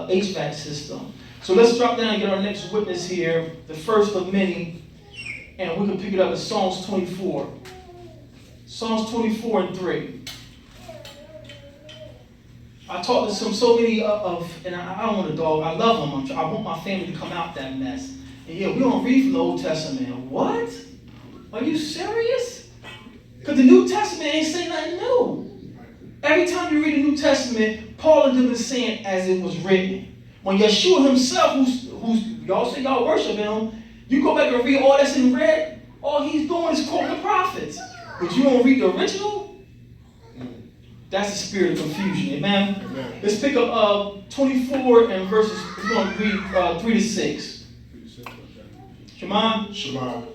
HVAC system. So let's drop down and get our next witness here, the first of many, and we can pick it up in Psalms 24. Psalms 24 and 3. I talked to so many and I don't want to dog, I love them. I want my family to come out that mess. And yeah, we don't read from the Old Testament. What? Are you serious? Because the New Testament ain't saying nothing new. Every time you read the New Testament, Paul and them is saying as it was written. When Yeshua himself, who's y'all say y'all worship him, you go back and read all that's in red, all he's doing is quoting the prophets. But you don't read the original? That's the spirit of confusion. Amen? Amen. Let's pick up 24 and verses, we're going to read 3 to 6. Shema.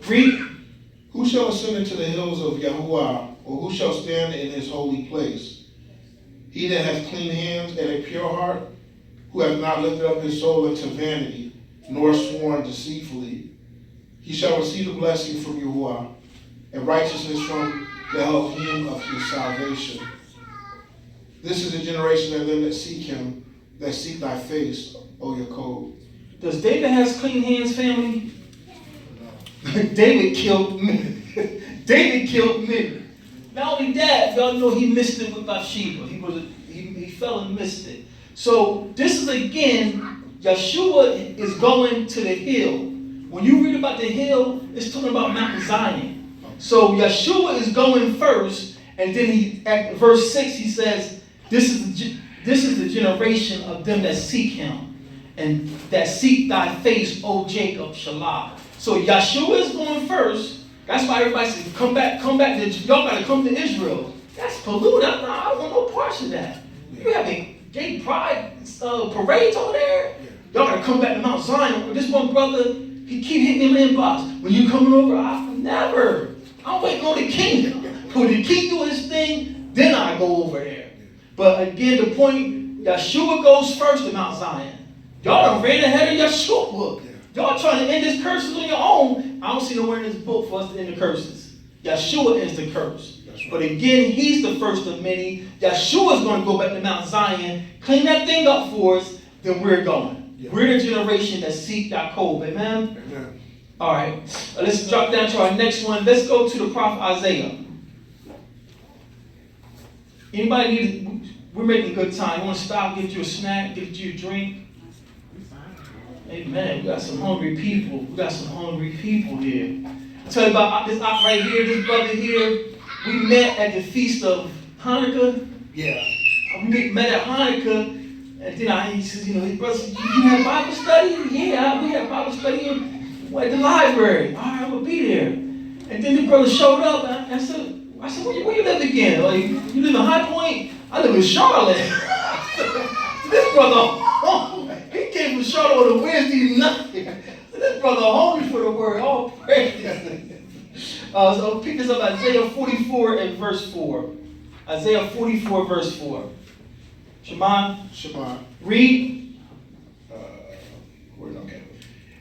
Read. Who shall ascend into the hills of Yahuwah, or who shall stand in his holy place? He that hath clean hands and a pure heart, who hath not lifted up his soul into vanity, nor sworn deceitfully. He shall receive the blessing from Yahuwah, and righteousness from the Elohim of his salvation. This is the generation of them that seek him, that seek thy face, O Yaakov. Does David has clean hands, family? David killed men. David killed men. Not only that, y'all know he missed it with Bathsheba. He fell and missed it. So this is again, Yeshua is going to the hill. When you read about the hill, it's talking about Mount Zion. So Yeshua is going first, and then he at verse 6 he says, This is the generation of them that seek him, and that seek thy face, O Jacob, Shalah. So Yeshua is going first. That's why everybody says, come back, y'all gotta come to Israel. That's polluted. I don't want no parts of that. You having gay pride parades over there? Y'all gotta come back to Mount Zion. This one brother, he keep hitting me in the inbox. When you coming over, never. I'm waiting on the king. When he keep doing his thing, then I go over there. But again, the point, Yeshua goes first to Mount Zion. Y'all done ran ahead of Yeshua. Y'all trying to end his curses on your own. I don't see nowhere in this book for us to end the curses. Yeshua ends the curse. Right. But again, he's the first of many. Yeshua is going to go back to Mount Zion, clean that thing up for us, then we're going. Yeah. We're the generation that seek Yaakov. Amen? Amen. All right. Let's drop down to our next one. Let's go to the prophet Isaiah. Anybody need, we're making good time. You want to stop, get you a snack, get you a drink? Amen. We got some hungry people. Here. I'll tell you about this right here, this brother here. We met at the feast of Hanukkah. Yeah. We met at Hanukkah. And then he says, his brother said, you have Bible study? Yeah, we have Bible study at the library. All right, I'm going to be there. And then the brother showed up. And I said, where you live again? Like, you live in High Point? I live in Charlotte. This brother, he came from Charlotte on a Wednesday night. This brother hungry for the word. All praise. So pick this up, Isaiah 44 and verse 4. Isaiah 44 verse 4. Shema. Read. Okay.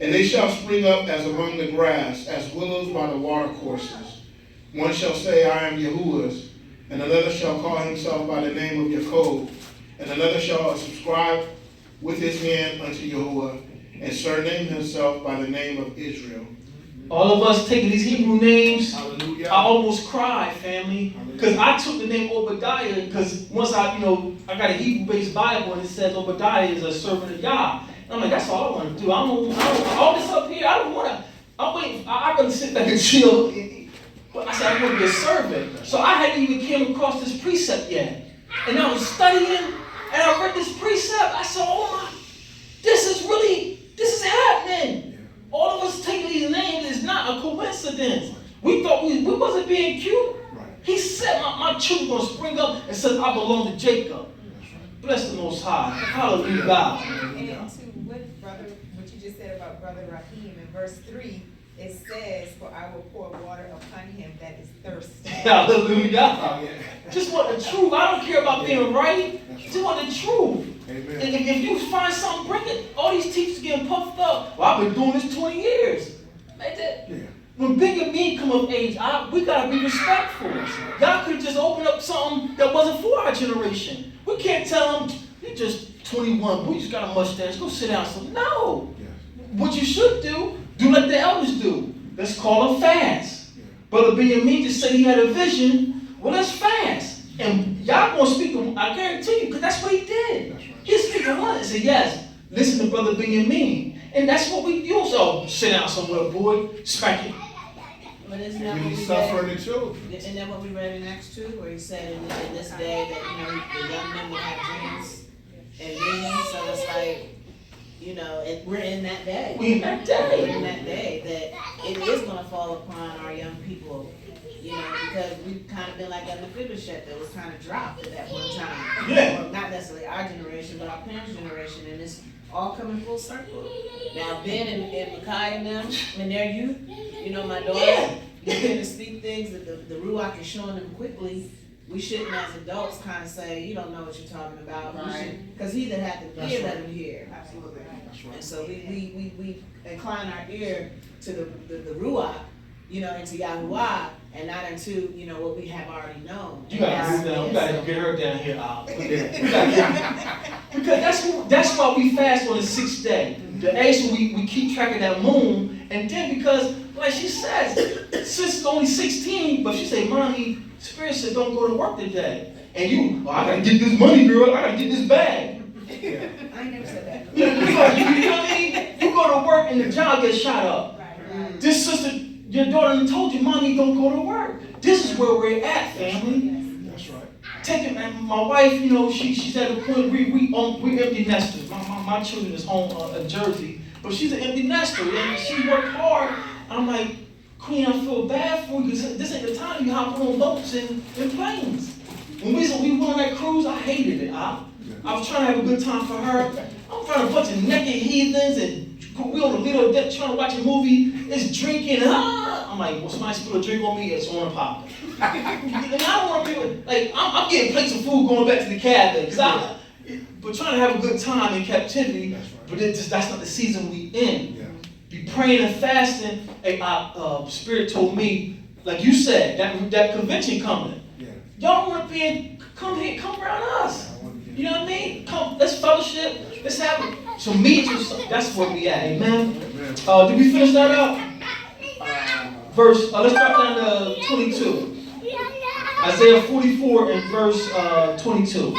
And they shall spring up as among the grass, as willows by the water courses. One shall say, I am Yahuwah's, and another shall call himself by the name of Yaakov, and another shall subscribe with his hand unto Yahuwah, and surname himself by the name of Israel. All of us taking these Hebrew names, hallelujah. I almost cried, family, because I took the name Obadiah, because once I got a Hebrew-based Bible, and it says Obadiah is a servant of Yah. And I'm like, that's all I want to do. I don't all this up here, I don't want to, I'm going to sit back and chill. But I said, I want to be a servant. So I hadn't even came across this precept yet. And I was studying, and I read this precept. I said, oh my, this is happening. Yeah. All of us taking these names is not a coincidence. We thought we wasn't being cute. Right. He said, my children going to spring up and said, I belong to Jacob. Right. Bless the Most High. Hallelujah, God. And to what you just said about Brother Rahim in verse 3, it says, for I will pour water upon him that is thirsty. Hallelujah. Just want the truth. I don't care about being right. Just want the truth. Amen. And if you find something, bring it. All these teachers getting puffed up. Well, I've been doing this 20 years. When Big and me come of age, we got to be respectful. Y'all could just open up something that wasn't for our generation. We can't tell them, you're just 21, boy, you just got a mustache, go sit down. So, no. Yes. What you should do like the elders do. Let's call a fast. Yeah. Brother Benjamin just said he had a vision. Well, let's fast. And y'all gonna speak to him, I guarantee you, because that's what he did. That's right. He speak to one and say, yes, listen to Brother Benjamin. And that's what we do. So sit down somewhere, boy, smack it. But isn't that what We we suffering read? the children. Isn't that what we read in Acts 2, where he said in this day that, the young men will have dreams and visions? So it's like, and we're in that day. We in that day. We're in that day that it is gonna fall upon our young people, because we've kind of been like that Mephibosheth that was kind of dropped at that one time. Yeah. Well, not necessarily our generation, but our parents' generation, and it's all coming full circle. Now Ben and Micaiah and them, in their youth, my daughter, they tend to speak things that the Ruach is showing them quickly. We shouldn't, as adults, kind of say, you don't know what you're talking about. Because he that hath the ear, let him hear. Absolutely. That's right. And so we incline our ear to the Ruach, into Yahuwah, and not into, what we have already known. You gotta move down. We gotta So- get her down here, Al. Because that's why we fast on the 6th day. The age we keep track of that moon, and then because, like she says, sister's only 16, but she say, Mommy, Spirit said don't go to work today. And you, I gotta get this money, girl. I gotta get this bag. Yeah. I ain't never said that. You know what I mean? You go to work and the job gets shot up. Right. This sister, your daughter told you, Mommy, don't go to work. This is where we're at, family. That's right. Taking my wife, she's at a point we're empty nesters. My children is home in Jersey, but she's an empty nester and she worked hard. I'm like, Queen, I feel bad for you because this ain't the time you hop on boats and planes. When we went on that cruise, I hated it. I was trying to have a good time for her. I'm trying a bunch of naked heathens and we on the middle of deck trying to watch a movie. It's drinking. I'm like, well, somebody spill a drink on me, it's on a pop. And I don't want to be like, I'm getting plates of food going back to the cabin. But trying to have a good time in captivity, That's right. but that's not the season we in. Yeah. Be praying and fasting. And Spirit told me, like you said, that convention coming. Yeah. Y'all want to be in, come here, come around us. I want to get You know what I mean? Come, let's fellowship. Let's have some meetings. That's where we at. Amen. Amen. Did we finish that up? Verse, let's drop down to 22. Isaiah 44 and verse 22.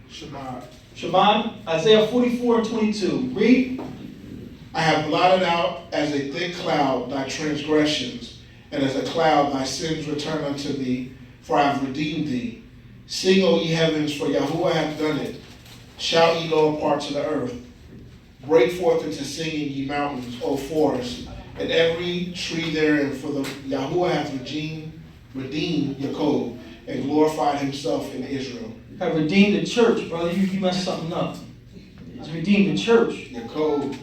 Shema. Shaban, Isaiah 44 and 22. Read. I have blotted out as a thick cloud thy transgressions, and as a cloud thy sins return unto thee, for I have redeemed thee. Sing, O ye heavens, for Yahuwah hath done it. Shout, ye lower parts of the earth. Break forth into singing, ye mountains, O forests, and every tree therein, for the Yahuwah hath redeemed Jacob, and glorified himself in Israel. Have redeemed the church, brother. You messed something up. It's redeemed the church. Jacob.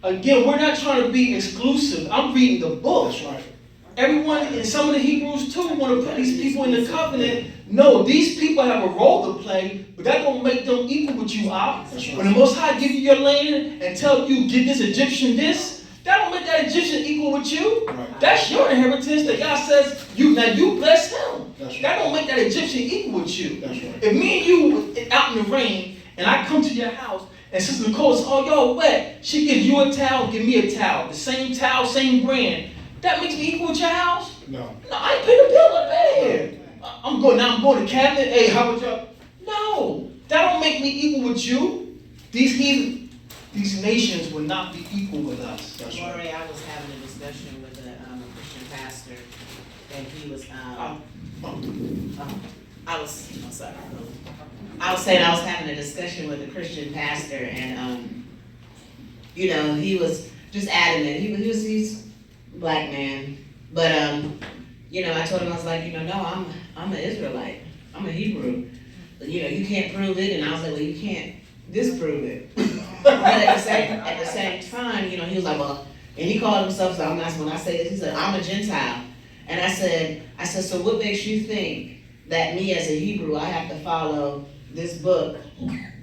Again, we're not trying to be exclusive. I'm reading the book. That's right. Everyone, and some of the Hebrews too, want to put these people in the covenant. No, these people have a role to play, but that don't make them equal with you, Al. That's right. When the Most High give you your land and tell you, give this Egyptian this, that don't make that Egyptian equal with you. Right. That's your inheritance that God says, you bless him. That's right. That don't make that Egyptian equal with you. That's right. If me and you out in the rain, and I come to your house, and Sister Nicole says, oh, y'all wet. She gives you a towel, give me a towel. The same towel, same brand. That makes me equal with your house? No. No, I ain't pay the bill up there. I'm going to cabinet. Hey, how about y'all? No, that don't make me equal with you. These nations will not be equal with us. That's right. Lori, I was having a discussion with a Christian pastor, and he was, I was saying I was having a discussion with a Christian pastor, and he was just adamant. He's a black man, but I told him, I was like, no, I'm an Israelite. I'm a Hebrew. But, you can't prove it, and I was like, well, you can't disprove it. But at the same time, he was like, well, and he called himself, so when I say this, he said, I'm a Gentile. And I said, so what makes you think that me as a Hebrew, I have to follow this book,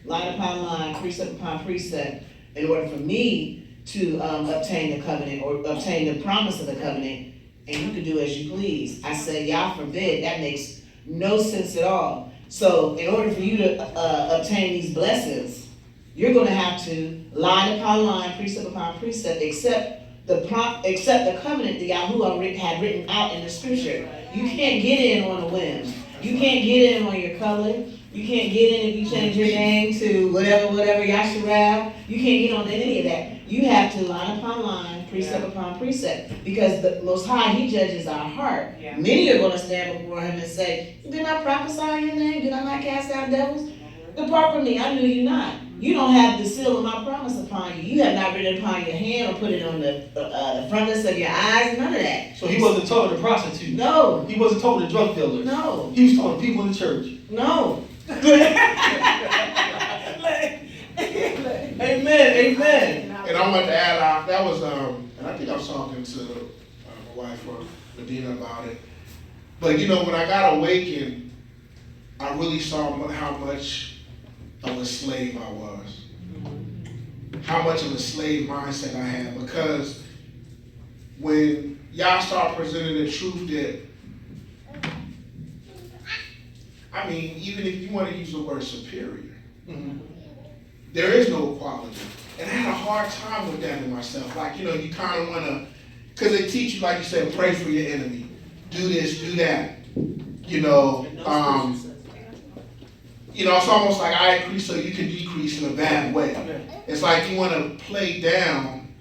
line upon line, precept upon precept, in order for me to obtain the covenant or obtain the promise of the covenant, and you can do as you please. I said, Yah forbid, that makes no sense at all. So in order for you to obtain these blessings, you're gonna have to line upon line, precept upon precept, accept the covenant that Yahuwah had written out in the scripture. You can't get in on a whim. You can't get in on your color. You can't get in if you change your name to whatever, Yasharab. You can't get on any of that. You have to line upon line, precept upon precept, because the Most High, He judges our heart. Yeah. Many are gonna stand before Him and say, did I prophesy in your name? Did I not cast out devils? Depart from me, I knew you not. You don't have the seal of my promise upon you. You have not written it upon your hand or put it on the frontlets of your eyes, none of that. So he wasn't talking to prostitutes. No, He wasn't talking to drug dealers. no, He was talking to people in the church. no. Amen, amen. And I want to add, that was, and I think I was talking to my wife or Medina about it. But you know, when I got awakened, I really saw how much of a slave I was. How much of a slave mindset I had. Because when y'all start presenting the truth that, I mean, even if you want to use the word superior, there is no equality. And I had a hard time with that in myself. Like, you know, you kind of want to, because they teach you, like you said, pray for your enemy. Do this, do that. You know, it's almost like I increase so you can decrease in a bad way. It's like you want to play down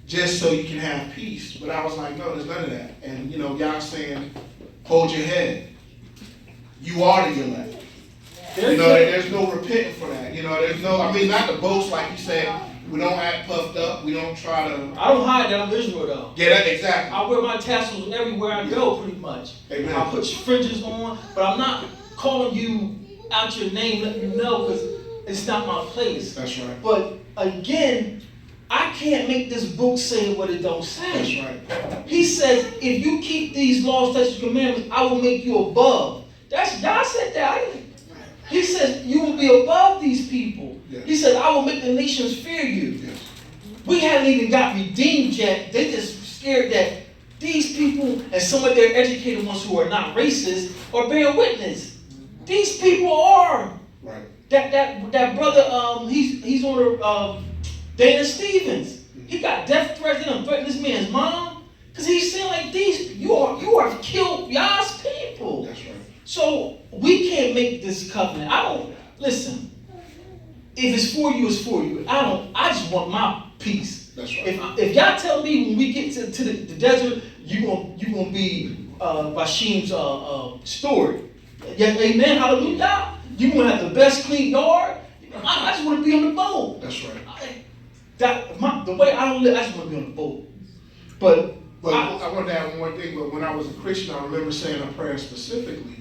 just so you can have peace. But I was like, no, there's none of that. And, you know, y'all saying, hold your head. You are the elect. You know, there's no repenting for that. You know, there's no, I mean, not to boast, like you said, we don't act puffed up, we don't try to. I don't hide that I'm Israel though. Yeah, that, exactly. I wear my tassels everywhere I go pretty much. Amen. I put fringes on, but I'm not calling you out your name, letting you know, because it's not my place. That's right. But again, I can't make this book say what it don't say. That's right. He says, if you keep these laws, statutes, commandments, I will make you above. That's God said that. He says, you will be above these people. Yes. He said, I will make the nations fear you. Yes. We haven't even got redeemed yet. They just scared that these people and some of their educated ones who are not racist are bearing witness. These people are. Right. That brother, he's on the Dana Stevens. He got death threats and threatened this man's mom. Because he's saying like these, you are killed Yah's people. That's right. So we can't make this covenant. Listen, if it's for you, it's for you. I just want my peace. That's right. If y'all tell me when we get to the desert, you gonna be Bashim's steward. Yeah, amen, hallelujah. You gonna have the best clean yard. I just want to be on the boat. That's right. The way I don't live, I just want to be on the boat. But I want to add one more thing. But when I was a Christian, I remember saying a prayer specifically.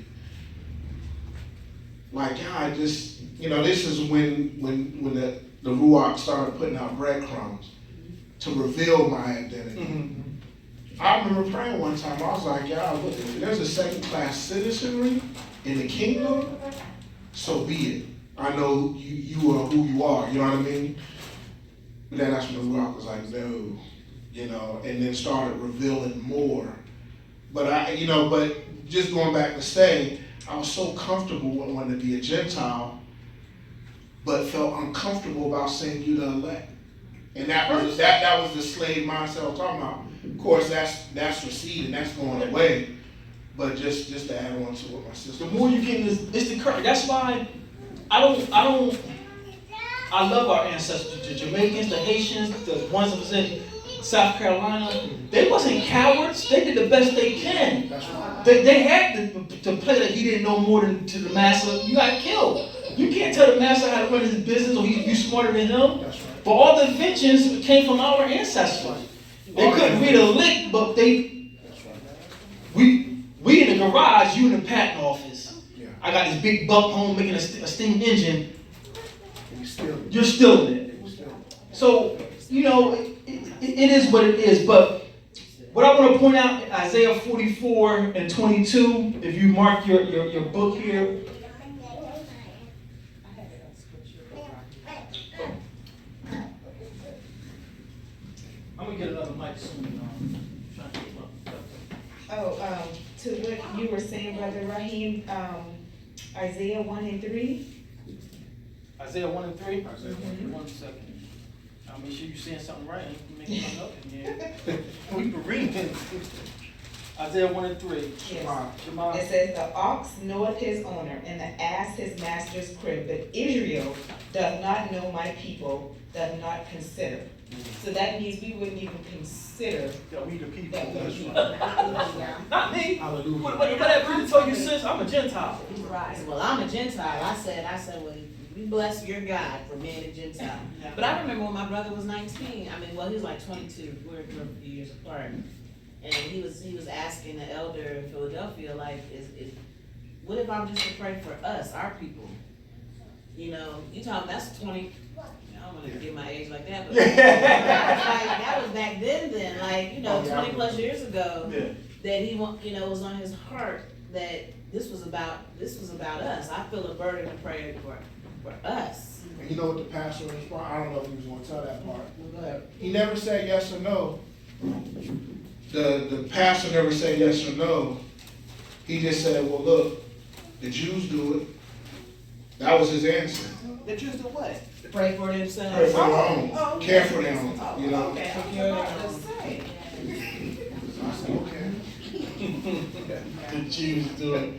Like, God, just, you know, this is when the Ruach started putting out breadcrumbs to reveal my identity. mm-hmm. I remember praying one time, I was like, God, look, if there's a second-class citizenry in the kingdom, so be it. I know you are who you are, you know what I mean? But then that's when the Ruach was like, no, you know, and then started revealing more. But but just going back to say, I was so comfortable with wanting to be a Gentile, but felt uncomfortable about saying you the elect. And that was the slave mindset I was talking about. Of course, that's receding, that's going away. But just to add on to what my sister. The more you get in this, it's the curse. That's why I love our ancestors, the Jamaicans, the Haitians, the ones that was in South Carolina. They wasn't cowards. They did the best they can. That's right. They had to play that he didn't know more than to the master. You got killed. You can't tell the master how to run his business or you smarter than him. That's right. But all the inventions came from our ancestors. They couldn't read a lick, but That's right. we in the garage, you in the patent office. Yeah. I got this big buck home making a steam engine. You're still. You're still in it. So, you know, it is what it is. But what I want to point out, Isaiah 44 and 22, if you mark your book here. I'm going to get another mic soon. Trying to get my To what you were saying, Brother Raheem, Isaiah 1:3. Isaiah 1 and 3? Isaiah 1 1 second. I'll make sure you're saying something right. I ain't making something up in here. We can read it. Isaiah 1 and 3. Yes. Shema. It says, the ox knoweth his owner, and the ass his master's crib, but Israel doth not know my people, doth not consider. So that means we wouldn't even consider Yeah, we the people. that That's we right. Not me. Hallelujah. What that really told you, sis? I'm a Gentile. Right. Well, I'm a Gentile. I said, well, you bless your God for being a Gentile. But I remember when my brother was 19. I mean, well, he was like 22. We're a few years apart. And he was asking the elder in Philadelphia, like, what if I'm just to pray for us, our people? You know, you talking, that's 20, I don't want to give my age like that, but that was back then, like, you know, 20 plus years ago, that he, was on his heart that this was about us. I feel a burden to pray for us. And you know what the pastor responded? I don't know if he was going to tell that part. Well, go ahead. He never said yes or no. The pastor never said yes or no. He just said, well, look, the Jews do it. That was his answer. The Jews do what? Pray for themselves. Pray for their own. Oh, Care for them, you know. Okay, I was about to say. I said, okay. The Jews do it.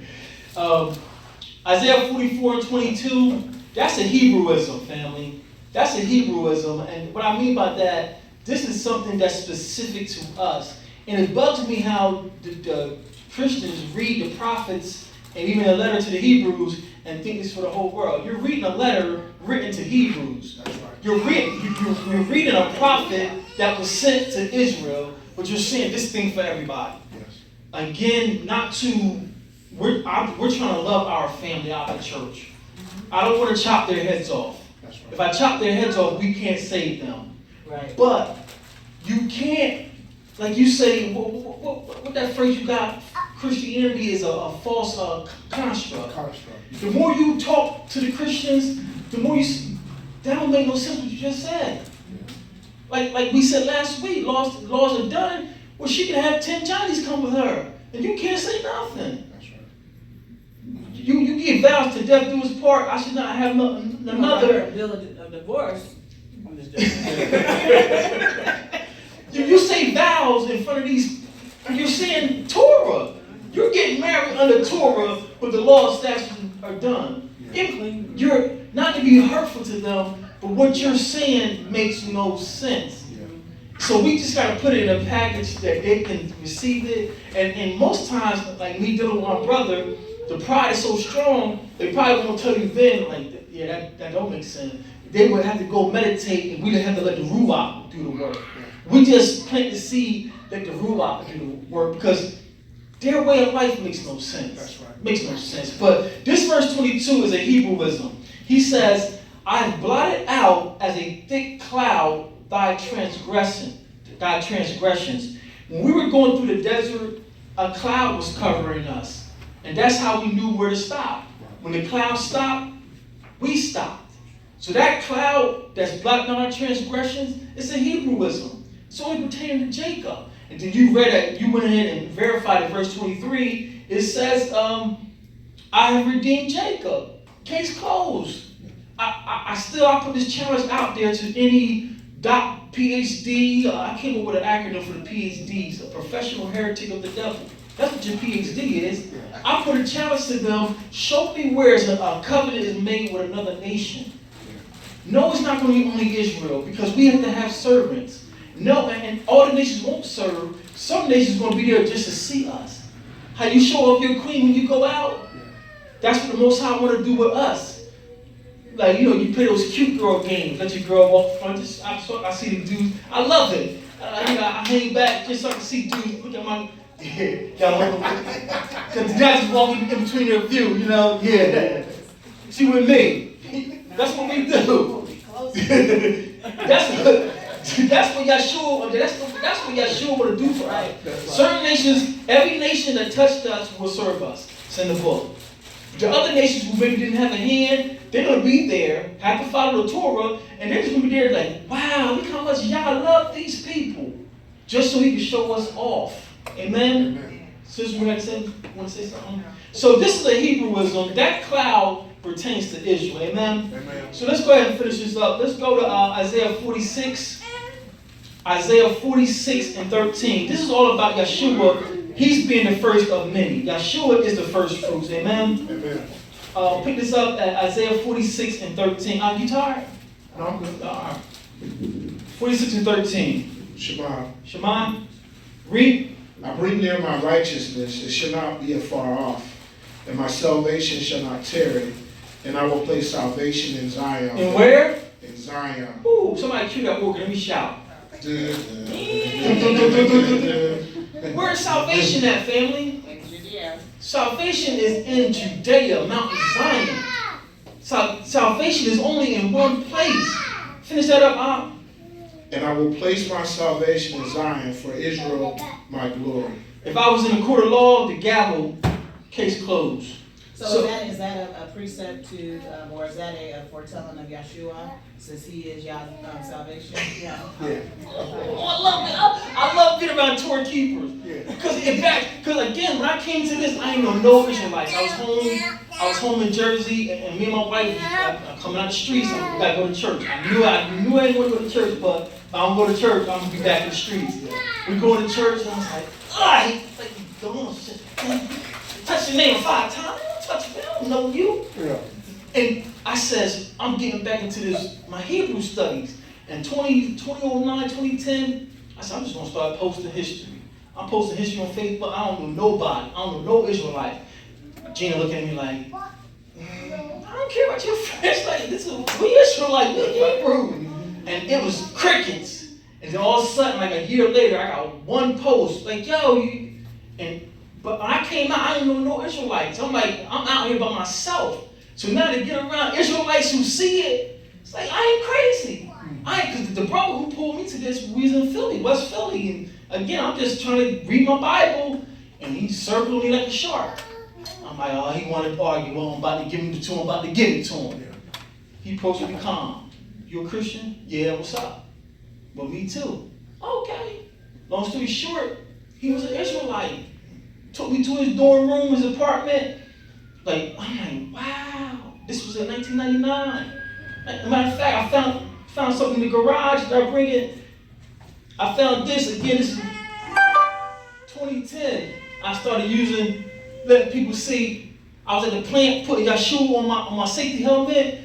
Isaiah 44 and 22, that's a Hebrewism, family. That's a Hebrewism. And what I mean by that, this is something that's specific to us. And it bugs me how the Christians read the prophets and even a letter to the Hebrews and think it's for the whole world. You're reading a letter written to Hebrews. That's right. You're reading a prophet that was sent to Israel, but you're saying this thing for everybody. Yes. Again, we're trying to love our family out of the church. I don't want to chop their heads off. That's right. If I chop their heads off, we can't save them. Right. But you can't, like you say, what that phrase you got, Christianity is a false construct. Construct. The more you talk to the Christians, the more that don't make no sense what you just said. Like we said last week, laws are done. Well, she can have 10 Johnnies come with her, and you can't say nothing. That's right. You give vows to death do his part. I should not have another. Bill of divorce. I'm just joking. You say vows in front of these. You're saying Torah. You're getting married under Torah, but the law and statutes are done. You're not to be hurtful to them, but what you're saying makes no sense. So we just got to put it in a package that they can receive it. And most times, like me dealing with my brother, the pride is so strong, they probably won't tell you then, like, yeah, that don't make sense. They would have to go meditate, and we didn't have to let the Ruach do the work. We just plant the seed, let the Ruach do the work, because their way of life makes no sense. That's right. Makes no sense. But this verse 22 is a Hebrewism. He says, I have blotted out as a thick cloud thy transgressions. When we were going through the desert, a cloud was covering us. And that's how we knew where to stop. When the cloud stopped, we stopped. So that cloud that's blotting out our transgressions, it's a Hebrewism. It's only pertaining to Jacob. And then you read it, you went ahead and verified it, verse 23. It says, I have redeemed Jacob. Case closed. I put this challenge out there to any PhD, I came up with an acronym for the PhDs, a professional heretic of the devil. That's what your PhD is. I put a challenge to them, show me where a covenant is made with another nation. No, it's not going to be only Israel, because we have to have servants. No, and all the nations won't serve. Some nations are going to be there just to see us. How you show off your queen when you go out? That's what the Most High want to do with us. Like, you play those cute girl games. Let your girl walk front. I see the dudes. I love it. I hang back just so I can see dudes. Look at my... Because the guys is walking in between their view, Yeah. She with me. That's what we do. That's what Yahshua want to do for us. Certain nations, every nation that touched us will serve us. It's in the book. The other nations who maybe didn't have a hand, they're going to be there, have to follow the Torah, and they're just going to be there like, wow, look how much Yah love these people. Just so he can show us off. Amen? Sister, want to say something? So this is a Hebrewism. That cloud pertains to Israel. Amen? Amen. So let's go ahead and finish this up. Let's go to Isaiah 46. Isaiah 46 and 13. This is all about Yeshua. He's being the first of many. Yeshua is the first fruits. Amen? Amen. Pick this up at Isaiah 46 and 13. Are you tired? No, I'm good. 46 and 13. Shema. Shema, read. I bring near my righteousness, it shall not be afar off, and my salvation shall not tarry, and I will place salvation in Zion. And where? In Zion. Ooh, somebody cue that organ. Let me shout. Where's salvation at, family? Salvation is in Judea, Mount Zion. Salvation is only in one place. Finish that up, And I will place my salvation in Zion, for Israel my glory. If I was in a court of law, the gavel, case closed. So is that a precept to, or is that a foretelling of Yeshua, since he is Yah's salvation? Yeah. Oh, I love being around Torah keepers. Yeah. Because again, when I came to this, I ain't know no Israelites. I was home in Jersey, and me and my wife was coming out the streets. I gotta go to church. I knew I didn't want to go to church, but if I don't go to church, I'm gonna be back in the streets. We go to church, and I was like, like don't touch your name 5 times. Touch me, I don't know you. Yeah. And I says, I'm getting back into my Hebrew studies. And 2009, 2010, I said, I'm just gonna start posting history. I'm posting history on Facebook. I don't know nobody. I don't know no Israelite. Gina looking at me like, I don't care about your friends. Like, we Israelite, we Hebrew. And it was crickets. And then all of a sudden, like a year later, I got one post, like, yo, but when I came out, I didn't know no Israelites. I'm like, I'm out here by myself. So now to get around Israelites who see it, it's like, I ain't crazy. Because the brother who pulled me to this, we was in Philly, West Philly. And again, I'm just trying to read my Bible, and he circled me like a shark. I'm like, oh, he wanted to argue. Well, I'm about to give it to him, I'm about to give it to him. He approached me calm. You a Christian? Yeah, what's up? Well, me too. Okay. Long story short, he was an Israelite. Took me to his dorm room, his apartment. Like, I'm like, wow. This was in 1999. As a matter of fact, I found something in the garage that I bring it. I found this, again, this is 2010. I started letting people see. I was at the plant putting Yeshua on my safety helmet.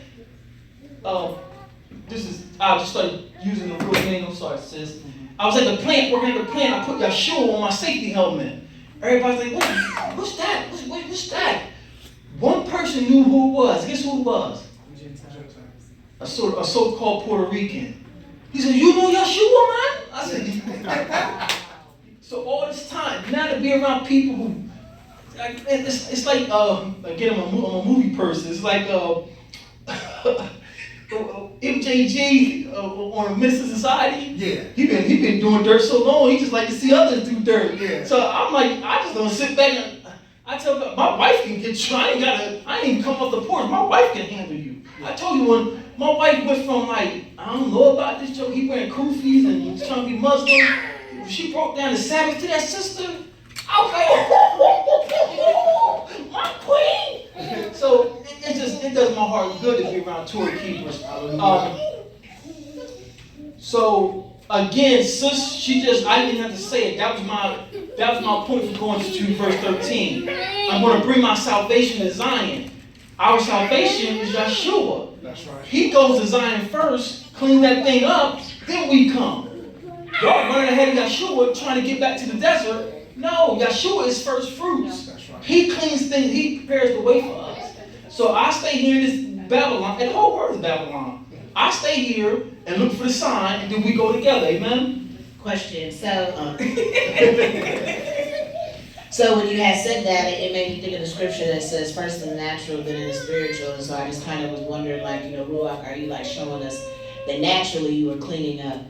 I just started using the real name, I'm sorry, sis. I was at the plant, working at the plant, I put Yeshua on my safety helmet. Everybody's like, what's that? What's that? One person knew who it was. Guess who it was? A so-called Puerto Rican. He said, you know Yeshua, man? I said, so all this time, now to be around people who, it's like, again, I'm a movie person. It's like MJG on Minister Society. Yeah. He been doing dirt so long, he just like to see others do dirt. Yeah. So I'm like, I just don't sit back and I tell God, my wife can get you. I ain't even come off the porch. My wife can handle you. I told you when my wife went from like, I don't know about this joke, he wearing kufis and he's trying to be Muslim. She broke down the Sabbath to that sister. I was like, my queen. So it does my heart good to be around Torah keepers. So again, sis, I didn't have to say it. That was my point for going to verse 13. I'm going to bring my salvation to Zion. Our salvation is Yeshua. That's right. He goes to Zion first, clean that thing up, then we come. Y'all running ahead of Yeshua trying to get back to the desert. No, Yeshua is first fruits. That's right. He cleans things, he prepares the way for us. So I stay here in this Babylon, and the whole world is Babylon. I stay here and look for the sign, and then we go together, amen? Question, so when you had said that, it made me think of the scripture that says first in the natural, then in the spiritual, and so I just kind of was wondering, like, Ruach, are you like showing us that naturally you were cleaning up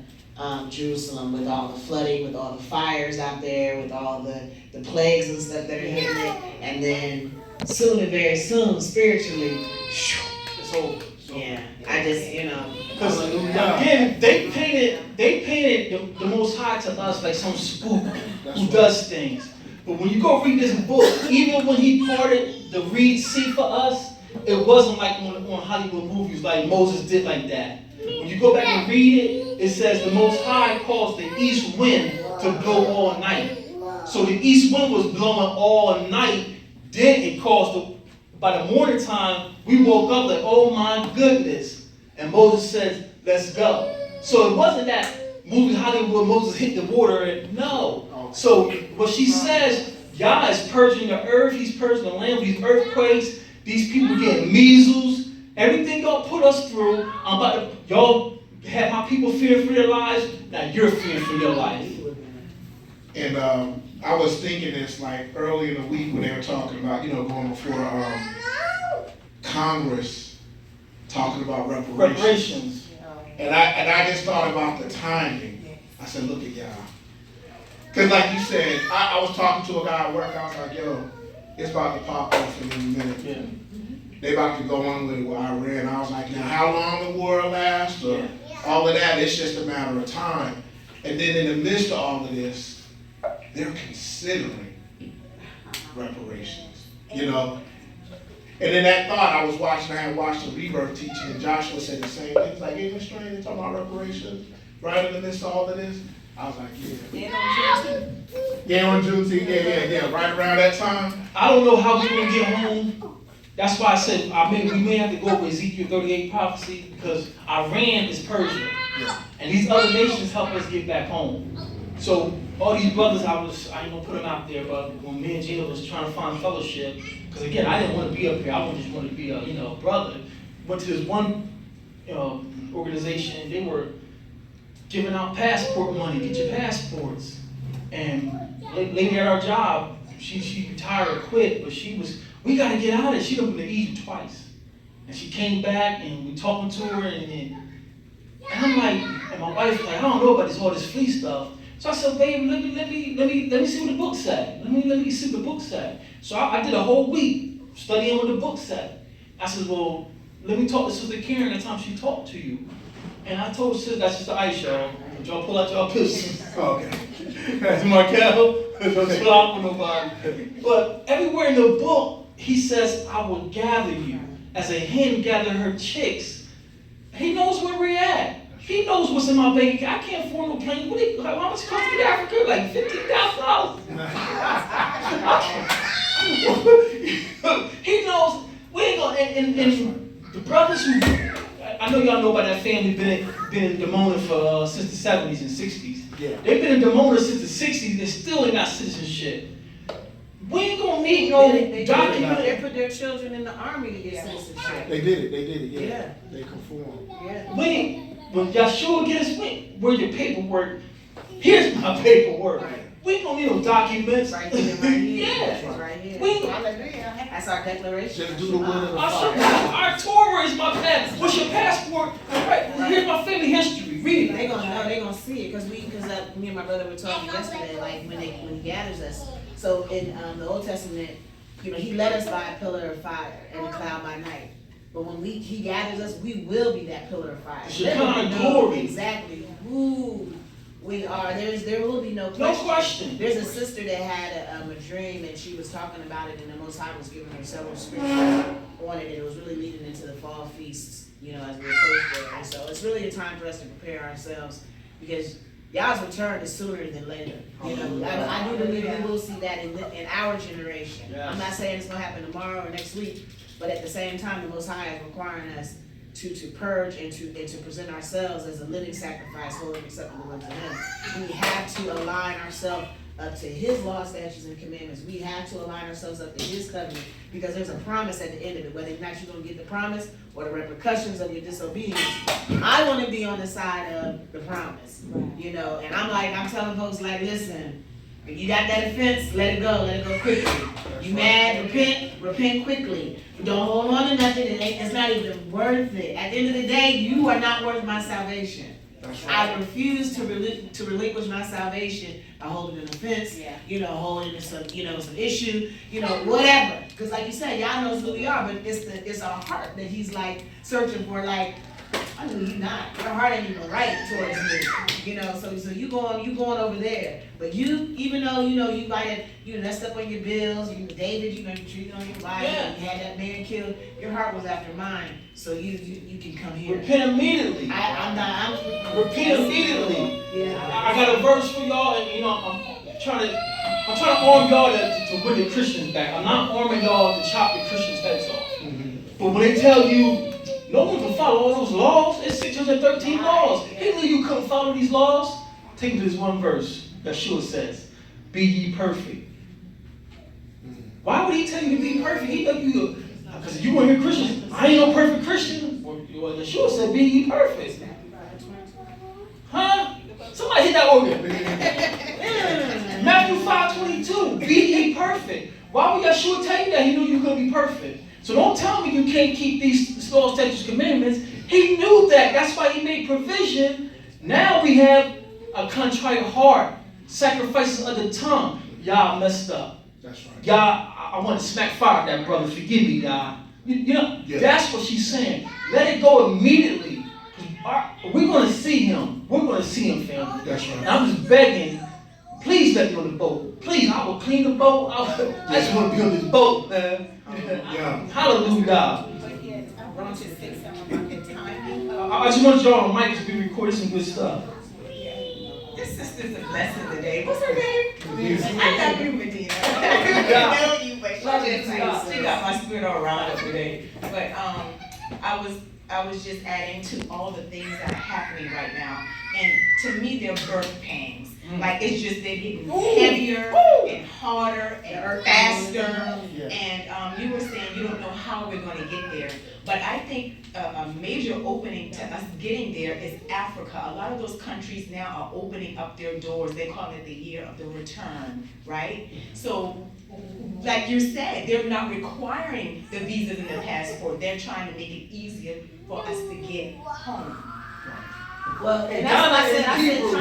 Jerusalem with all the flooding, with all the fires out there, with all the plagues and stuff that are hitting it, and then soon and very soon, spiritually, It's over. yeah, I just, Because again, they painted the Most High to us like some spook who does things. But when you go read this book, even when he parted the Red Sea for us, it wasn't like on Hollywood movies like Moses did like that. When you go back and read it, it says the Most High caused the east wind to blow all night. So the east wind was blowing all night. Then it caused by the morning time, we woke up like, oh my goodness. And Moses said, let's go. So it wasn't that movie Hollywood Moses hit the water. No. So what she says, Yah is purging the earth. He's purging the land. These earthquakes. These people getting measles. Everything y'all put us through. Y'all have my people fearing for their lives. Now you're fearing for your life. And I was thinking this like early in the week when they were talking about, going before Congress, talking about reparations. And I just thought about the timing. I said, look at y'all. Because like you said, I was talking to a guy at work. I was like, yo, it's about to pop off in a minute. Yeah. They about to go on with it with Iran. I was like, now how long the war lasts or all of that, it's just a matter of time. And then in the midst of all of this, they're considering reparations, And in that thought, I had watched a Rebirth teaching, and Joshua said the same thing. It's like, ain't it strange they're talking about reparations right in the midst of all of this? I was like, yeah. On Juneteenth, yeah, right around that time. I don't know how we're going to get home. That's why I said we may have to go with Ezekiel 38 prophecy, because Iran is Persia. Yeah. And these other nations help us get back home. So all these brothers, I ain't gonna put them out there, but when me and Gina was trying to find fellowship, because again, I didn't want to be up here. I just wanted to be a brother. Went to this one organization. They were giving out passport money. Get your passports. And lady at our job, she retired, quit, but we got to get out of it. She done been to Egypt twice. And she came back and we talking to her and I'm like, and my wife was like, I don't know about all this free stuff. So I said, babe, let me see what the book said. Let me see what the book said. So I did a whole week studying what the book said. I said, well, let me talk to Sister Karen the time she talked to you. And I told Sister, that's Sister Aisha, y'all pull out y'all pistols. Okay. That's Markel. Don't chill out with nobody. But everywhere in the book, he says, I will gather you as a hen gathers her chicks. He knows where we're at. He knows what's in my bank account. I can't afford no plane. How much cost to get Africa? Like $15,000. He knows we ain't gonna. And the brothers who, I know y'all know about that family been in Demona for since the 70s and 60s. Yeah. They've been in Demona since the 60s. They still ain't got citizenship. We ain't gonna need no document. They put their children in the army to get citizenship. They did it, yeah. Yeah. They conformed. Yeah. When Yahshua get us, where's your paperwork? Here's my paperwork. We ain't gonna need no documents. Right here, right here. Yeah. Right here. We, That's our declaration. Just do the will of the Father. our Torah is my pass. What's your passport? Right. Here's my family history. Read it. They gonna know. They gonna see it because me and my brother were talking yesterday. Like when he gathers us. So in the Old Testament, he led us by a pillar of fire and a cloud by night. But when he gathers us, we will be that pillar of fire. Shekinah glory. Exactly who we are. There will be no question. No question. There's a sister that had a dream and she was talking about it, and the Most High was giving her several scriptures on it, and it was really leading into the fall feasts, as we approach there. And so it's really a time for us to prepare ourselves because Yah's return is sooner than later. I do believe we will see that in our generation. Yes. I'm not saying it's gonna happen tomorrow or next week, but at the same time, the Most High is requiring us to purge and to present ourselves as a living sacrifice, holy and acceptable unto Him. We have to align ourselves up to His law, statutes, and commandments. We have to align ourselves up to His covenant because there's a promise at the end of it, whether or not you're gonna get the promise or the repercussions of your disobedience. I want to be on the side of the promise, and I'm telling folks like, listen, if you got that offense, let it go quickly. You mad, repent quickly. Don't hold on to nothing, it's not even worth it. At the end of the day, you are not worth my salvation. That's right. I refuse to relinquish my salvation by holding an offense, holding some issue, whatever. Because like you said, y'all knows who we are, but it's our heart that He's like searching for, like, I knew you not. Your heart ain't even right towards me. You know, so you going over there. But you, even though, you might have, messed up on your bills, David, you cheated on your wife, Yeah. you had that man killed, your heart was after mine. So you can come here. Repent immediately. I'm Repent immediately. Yeah. I got a verse for y'all, and I'm trying to arm y'all to win the Christians back. I'm not arming y'all to chop the Christians' heads off. But when they tell you no one can follow all those laws, it's 613 laws. He knew you couldn't follow these laws. Take me to this one verse. Yeshua says, "Be ye perfect." Why would he tell you to be perfect? He know you, because if you want to hear Christians, I ain't no perfect Christian. Well, Yeshua said, "Be ye perfect." Huh? Somebody hit that organ. Matthew 5:22, "Be ye perfect." Why would Yeshua tell you that? He knew you couldn't be perfect. So don't tell me you can't keep these laws, statutes, commandments. He knew that. That's why he made provision. Now we have a contrite heart, sacrifices of the tongue. Y'all messed up. That's right. Y'all, I want to smack fire at that brother. Forgive me, y'all. Yeah. That's what she's saying. Let it go immediately. We're going to see him. We're going to see him, family. That's right. And I'm just begging, please let me on the boat. Please, I will clean the boat. I just want to be on this boat, man. Yeah. Hallelujah. I want you to say something about the timing. I just want y'all on mic to be recording some good stuff. This sister's a blessing today. What's her name? Medina. I love you, Medina. I know you, but she got my spirit all around up today. But I was just adding to all the things that are happening right now. And to me, they're birth pangs. Like it's just they're getting heavier and harder and faster. Yeah. And you were saying you don't know how we're going to get there. But I think a major opening to us getting there is Africa. A lot of those countries now are opening up their doors. They call it the year of the return, right? So, like you said, they're not requiring the visas and the passport. They're trying to make it easier for us to get home. Well, and that's what I said. Let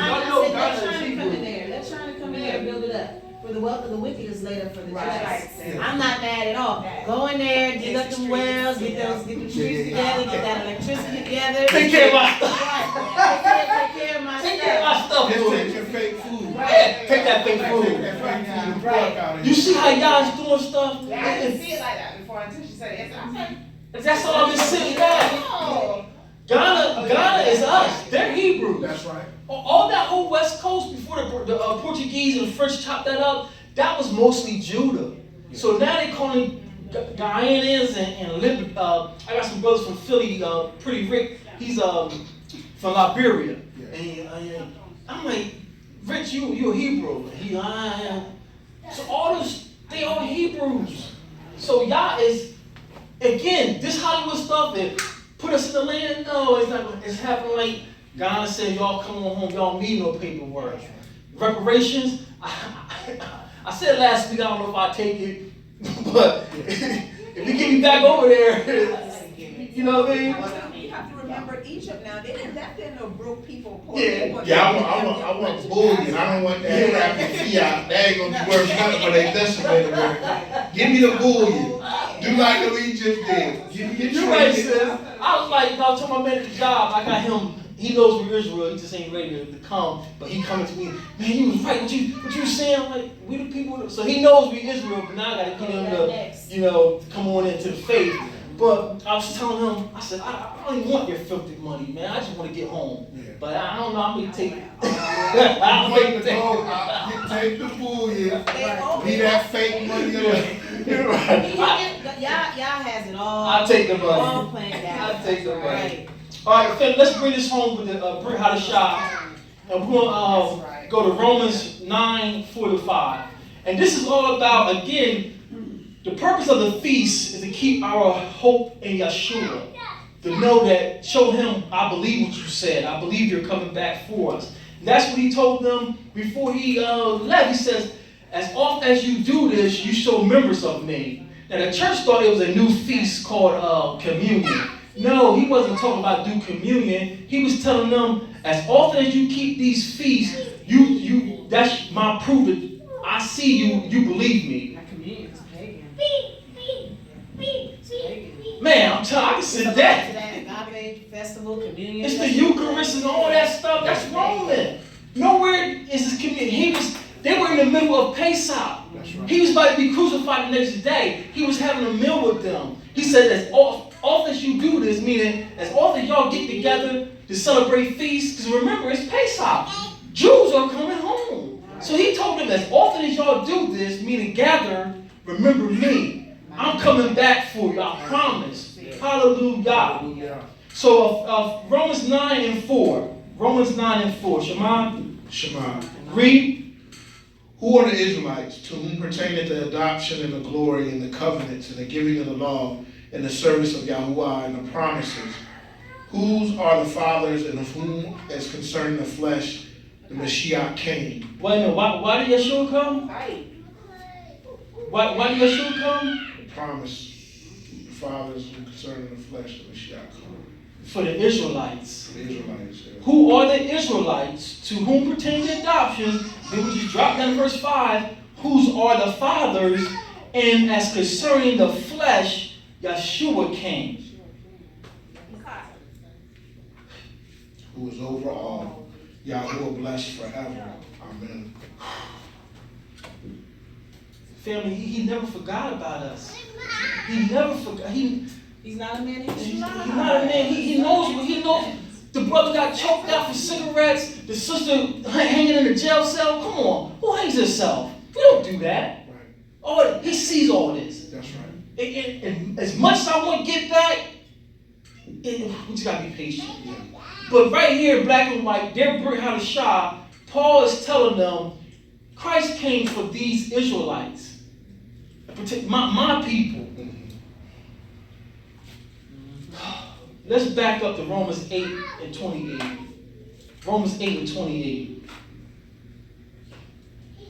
China come in there. Let China come in there and build it up. For the wealth of the wicked is laid up for the just. Right. I'm not mad at all. Go in there, dig up them wells, get the streets together, get that electricity together. Take care of my stuff. Right. Take care of my Take care of my stuff. stuff, Just boo. take your fake food. Right. Take that fake Take food. that fake food and pork out of You here. see how y'all's doing stuff? I didn't see it like that before until she said it. I was like, That's all I've been sitting back. oh. Ghana is us. They're Hebrews. That's right. All that whole West Coast before the Portuguese and the French chopped that up, that was mostly Judah. So now they calling Guyanans and I got some brothers from Philly, Pretty Rick. He's from Liberia. Yeah. And I'm like, Rich, you're a Hebrew. So all this, they all Hebrews. So y'all is, again, this Hollywood stuff that put us in the land, no, it's not. It's happening like Ghana said, y'all come on home, y'all need no paperwork. Reparations, I said last week, I don't know if I take it, but if you get me back over there, you know what I mean? Well, you have to remember Egypt now. They didn't let there no broke people. Poor Yeah. people. Yeah, I want bullion. I don't want that crappy fiat. That ain't gonna be worth nothing but they decimated America. Give me the bullion. Do like the Egypt did. Give me your You're right, trinity. sis. I was like, I was telling my man at the job, I got him, he knows we're Israel, he just ain't ready to come, but he coming to me, man, you was right, what you saying? I'm like, we the people, so he knows we Israel, but now I gotta get him to, come on into the faith. But I was telling him, I said, I don't even want your filthy money, man, I just want to get home. Yeah. But I don't know, I'm gonna take it. I'm waiting to go. Take the bullion. Leave that fake money away. You're right. Y'all has it all. I'll take the money. All planned out. I'll take the money. Right. All right, fam, let's bring this home with the Brit Hadashah. And we're going to go to Romans 9:4-5. And this is all about, again, the purpose of the feast is to keep our hope in Yeshua. To know that, show him, I believe what you said. I believe you're coming back for us. And that's what he told them before he left. He says, as often as you do this, you show members of me. Now, the church thought it was a new feast called communion. No, he wasn't talking about do communion. He was telling them, as often as you keep these feasts, you that's my proof that I see you believe me. That communion is pagan. Man, I'm telling you, I can sit Back that. to that agape Day festival, communion. It's the festival. Eucharist and all that stuff. That's Roman. Nowhere is this communion. They were in the middle of Pesach. That's right. He was about to be crucified the next day. He was having a meal with them. He said, as often as you do this, meaning as often as y'all get together to celebrate feasts, because remember, it's Pesach. Jews are coming home. So he told them, as often as y'all do this, meaning gather, remember me. I'm coming back for you, I promise. Hallelujah. So Romans 9 and 4. Romans 9 and 4. Shema. Read. Who are the Israelites, to whom pertaineth the adoption and the glory and the covenants and the giving of the law and the service of Yahuwah and the promises? Whose are the fathers, and of whom, as concerning the flesh, the Mashiach came? Wait a minute, why did Yeshua come? Right. Why did Yeshua come? The promise, the fathers, who concerning the flesh, the Mashiach came. For the Israelites. The Israelites. Yeah. Who are the Israelites, to whom pertain the adoptions? Then we just drop down to verse 5. Whose are the fathers, and as concerning the flesh, Yeshua came. Who is over all. Yahuwah blessed forever. Amen. Family, he never forgot about us. He never forgot. He's not a man, he He's should not lie. a man. He knows what he knows. The brother got choked out for cigarettes. The sister hanging in the jail cell. Come on, who hangs himself? We don't do that. Right. Oh, he sees all this. That's right. And as much as I want to get back, we just gotta be patient. Yeah. But right here in black and white, they're bringing out a shah. Paul is telling them, Christ came for these Israelites, my people. Let's back up to Romans 8 and 28. Romans 8 and 28.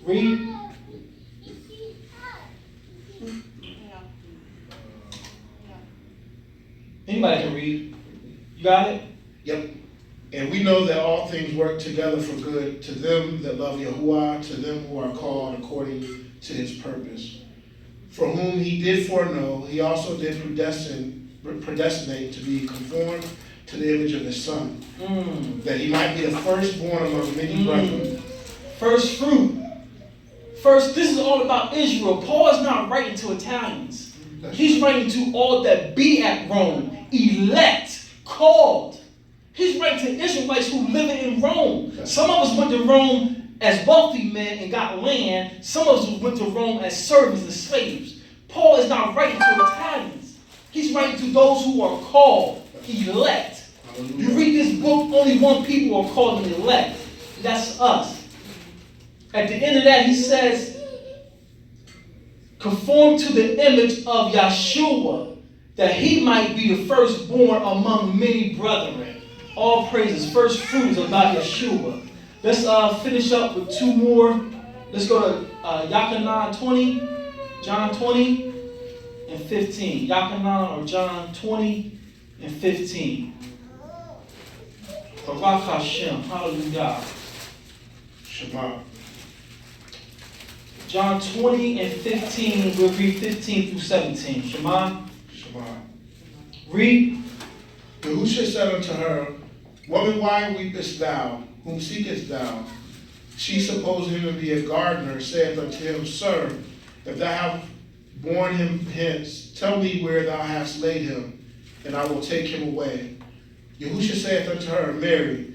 Read. Anybody can read. You got it? Yep. And we know that all things work together for good to them that love Yahuwah, to them who are called according to his purpose. For whom he did foreknow, he also did predestinate to be conformed to the image of his Son, that he might be the firstborn among many brethren. First fruit. First, this is all about Israel. Paul is not writing to Italians. He's writing to all that be at Rome, elect, called. He's writing to Israelites who live in Rome. Some of us went to Rome as wealthy men and got land. Some of us went to Rome as servants and slaves. Paul is not writing to Italians. He's writing to those who are called, elect. You read this book, only one people are called and elect. That's us. At the end of that, he says, conform to the image of Yeshua, that he might be the firstborn among many brethren. All praises. First fruit is about Yeshua. Let's finish up with two more. Let's go to Yachanan 20, John 20 and 15. Yachanan or John 20 and 15. Baruch Hashem. Hallelujah. Shema. John 20 and 15, we'll read 15 through 17. Shema. Shema. Read. Yahushua said unto her, Woman, why weepest thou? Whom seekest thou? She, supposing him to be a gardener, saith unto him, Sir, if thou have borne him hence, tell me where thou hast laid him, and I will take him away. Yahushua saith unto her, Mary.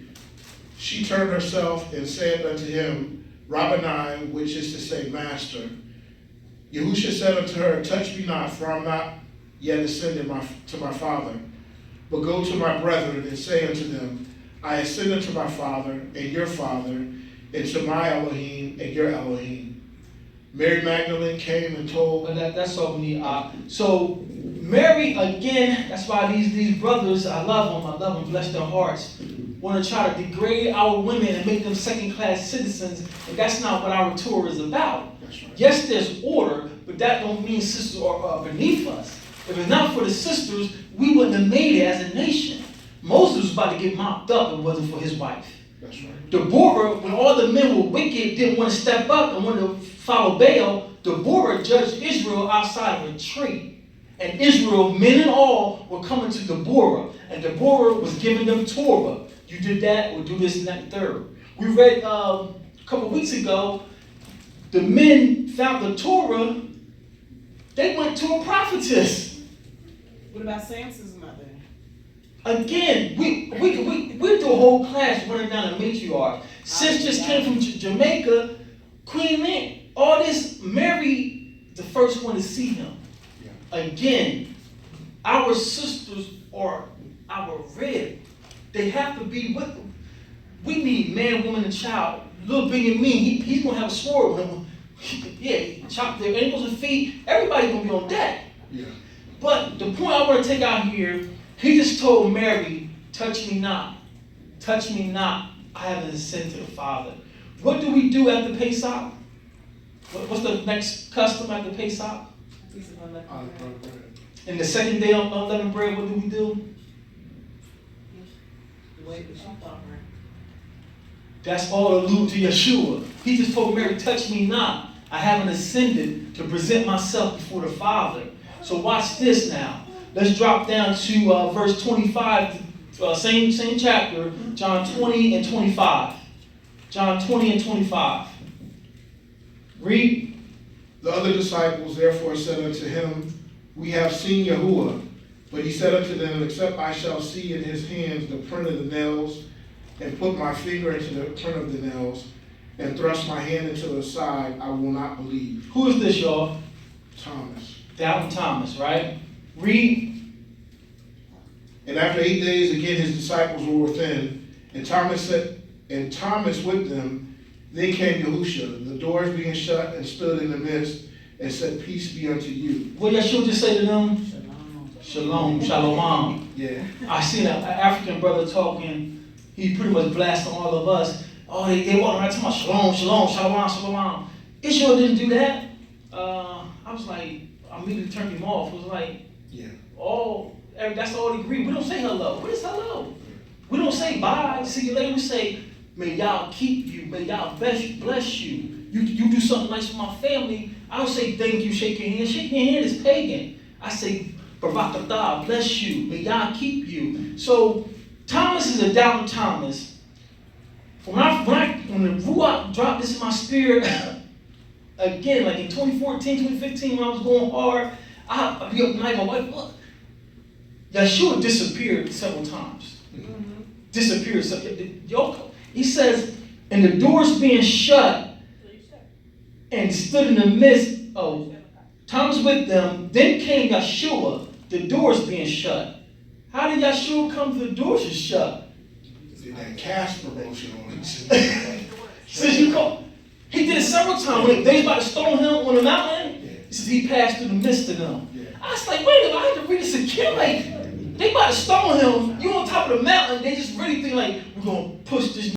She turned herself and said unto him, Rabboni, which is to say, Master. Yahushua said unto her, Touch me not, for I am not yet ascended to my Father, but go to my brethren and say unto them, I ascend unto my Father and your Father, and to my Elohim and your Elohim. Mary Magdalene came and told. But that's all we need. So Mary, again, that's why these brothers, I love them, bless their hearts, want to try to degrade our women and make them second-class citizens, and that's not what our Torah is about. That's right. Yes, there's order, but that don't mean sisters are beneath us. If it's not for the sisters, we wouldn't have made it as a nation. Moses was about to get mopped up if it wasn't for his wife. That's right. Deborah, when all the men were wicked, didn't want to step up and want to follow Baal, Deborah judged Israel outside of a tree. And Israel, men and all, law were coming to Deborah, and Deborah was giving them Torah. You did that, or do this and that and third. We read a couple weeks ago, the men found the Torah, they went to a prophetess. What about Samson's mother? Again, we do a whole class running down the matriarch. Sis just came from Jamaica, Queen Lynn, all this, Mary, the first one to see him. Again, our sisters are our rib. They have to be with them. We need man, woman, and child. Little Big and me, he's gonna have a sword with him. Yeah, chop their ankles and feet. Everybody gonna be on deck. Yeah. But the point I want to take out here, he just told Mary, touch me not. Touch me not. I haven't ascended to the Father. What do we do after Pesach? What's the next custom after Pesach? And the second day of unleavened bread, what do we do? That's all allude to Yeshua. He just told Mary, touch me not. I haven't ascended to present myself before the Father. So watch this now. Let's drop down to verse 25, same chapter, John 20 and 25. John 20 and 25. Read. The other disciples therefore said unto him, We have seen Yahuwah. But he said unto them, Except I shall see in his hands the print of the nails, and put my finger into the print of the nails, and thrust my hand into the side, I will not believe. Who is this, y'all? Thomas. Doubting Thomas, right? Read. And after 8 days again his disciples were within, and Thomas with them. Then came Yahusha, the doors being shut, and stood in the midst, and said, Peace be unto you. What Yeshua just say to them? Shalom, shalom. Yeah. I seen an African brother talking. He pretty much blasting all of us. Oh, they walking around talking about shalom, shalom, shalom, shalom. Israel didn't do that. I was like, I immediately turned him off. It was like, Yeah. that's all they agree. We don't say hello. What is hello? We don't say bye, see you later. We say, may y'all keep you, may y'all bless you. You do something nice for my family. I don't say thank you, shake your hand. Shake your hand is pagan. I say, Barakatah, bless you, may y'all keep you. So Thomas is a doubting Thomas. When the Ruach dropped this in my spirit, again, like in 2014, 2015, when I was going hard, I'd be up at night, my wife, look, Yeshua disappeared several times. Disappeared. He says, and the doors being shut, and stood in the midst of Thomas with them, then came Yeshua, the doors being shut. How did Yeshua come to the doors to shut? That cast promotion on it. Since he did it several times. When they was about to stone him on the mountain, he says he passed through the midst of them. I was like, wait a minute, I had to read this again. Like, they about to stone him. You on top of the mountain, they just really think like, we're going to push this